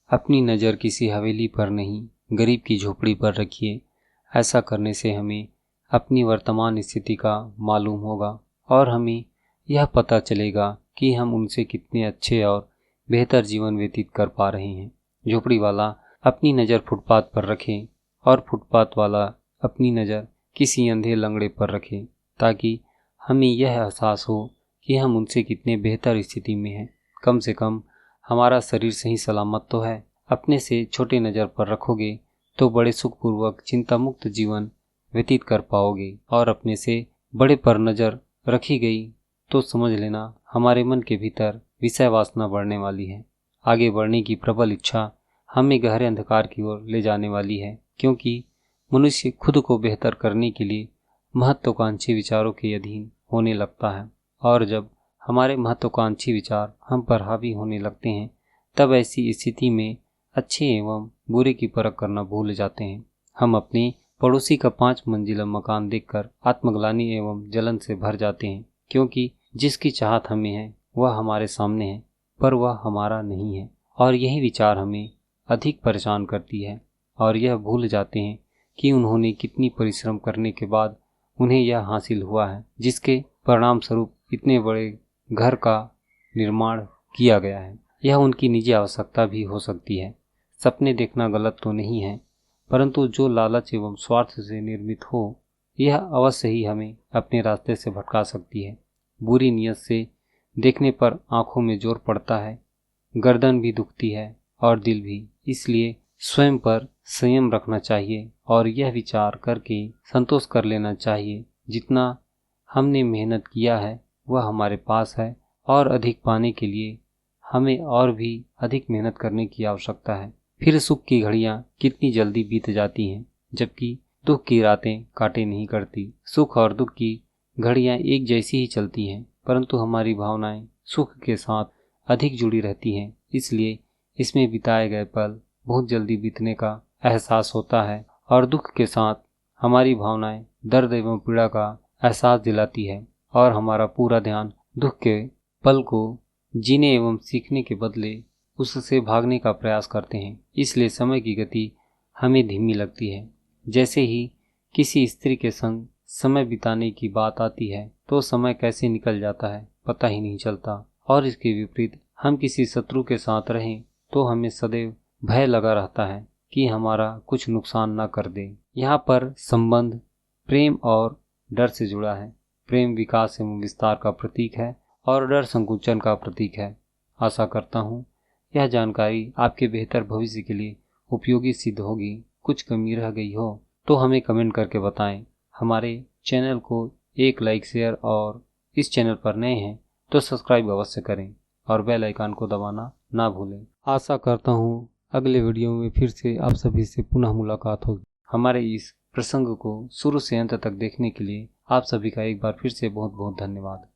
अपनी नज़र किसी हवेली पर नहीं, गरीब की झोपड़ी पर रखिए। ऐसा करने से हमें अपनी वर्तमान स्थिति का मालूम होगा और हमें यह पता चलेगा कि हम उनसे कितने अच्छे और बेहतर जीवन व्यतीत कर पा रहे हैं। झोपड़ी वाला अपनी नज़र फुटपाथ पर रखे और फुटपाथ वाला अपनी नज़र किसी अंधे लंगड़े पर रखे, ताकि हमें यह एहसास हो कि हम उनसे कितने बेहतर स्थिति में हैं। कम से कम हमारा शरीर सही सलामत तो है। अपने से छोटे नज़र पर रखोगे तो बड़े सुखपूर्वक चिंता मुक्त जीवन व्यतीत कर पाओगे, और अपने से बड़े पर नज़र रखी गई तो समझ लेना हमारे मन के भीतर विषय वासना बढ़ने वाली है। आगे बढ़ने की प्रबल इच्छा हमें गहरे अंधकार की ओर ले जाने वाली है, क्योंकि मनुष्य खुद को बेहतर करने के लिए महत्वाकांक्षी विचारों के अधीन होने लगता है, और जब हमारे महत्वाकांक्षी विचार हम पर हावी होने लगते हैं तब ऐसी स्थिति में अच्छे एवं बुरे की परख करना भूल जाते हैं। हम अपने पड़ोसी का 5 मंजिला मकान देखकर आत्मग्लानि एवं जलन से भर जाते हैं, क्योंकि जिसकी चाहत हमें है वह हमारे सामने है पर वह हमारा नहीं है, और यही विचार हमें अधिक परेशान करती है। और यह भूल जाते हैं कि उन्होंने कितनी परिश्रम करने के बाद उन्हें यह हासिल हुआ है, जिसके परिणाम स्वरूप इतने बड़े घर का निर्माण किया गया है। यह उनकी निजी आवश्यकता भी हो सकती है। सपने देखना गलत तो नहीं है, परंतु जो लालच एवं स्वार्थ से निर्मित हो, यह अवश्य ही हमें अपने रास्ते से भटका सकती है। बुरी नीयत से देखने पर आंखों में जोर पड़ता है, गर्दन भी दुखती है और दिल भी। इसलिए स्वयं पर संयम रखना चाहिए और यह विचार करके संतोष कर लेना चाहिए, जितना हमने मेहनत किया है वह हमारे पास है, और अधिक पाने के लिए हमें और भी अधिक मेहनत करने की आवश्यकता है। फिर सुख की घड़ियां कितनी जल्दी बीत जाती हैं, जबकि दुख की रातें काटे नहीं करती। सुख और दुख की घड़ियां एक जैसी ही चलती हैं, परंतु हमारी भावनाएं सुख के साथ अधिक जुड़ी रहती हैं। इसलिए इसमें बिताए गए पल बहुत जल्दी बीतने का एहसास होता है, और दुख के साथ हमारी भावनाएं दर्द एवं पीड़ा का एहसास दिलाती है, और हमारा पूरा ध्यान दुख के पल को जीने एवं सीखने के बदले उससे भागने का प्रयास करते हैं। इसलिए समय की गति हमें धीमी लगती है। जैसे ही किसी स्त्री के संग समय बिताने की बात आती है तो समय कैसे निकल जाता है पता ही नहीं चलता, और इसके विपरीत हम किसी शत्रु के साथ रहें तो हमें सदैव भय लगा रहता है कि हमारा कुछ नुकसान न कर दे। यहाँ पर संबंध प्रेम और डर से जुड़ा है। प्रेम विकास एवं विस्तार का प्रतीक है और डर संकुचन का प्रतीक है। आशा करता हूँ यह जानकारी आपके बेहतर भविष्य के लिए उपयोगी सिद्ध होगी। कुछ कमी रह गई हो तो हमें कमेंट करके बताएं। हमारे चैनल को एक लाइक शेयर, और इस चैनल पर नए हैं तो सब्सक्राइब अवश्य करें और बेल आइकन को दबाना ना भूलें। आशा करता हूँ अगले वीडियो में फिर से आप सभी से पुनः मुलाकात होगी। हमारे इस प्रसंग को शुरू से अंत तक देखने के लिए आप सभी का एक बार फिर से बहुत बहुत धन्यवाद।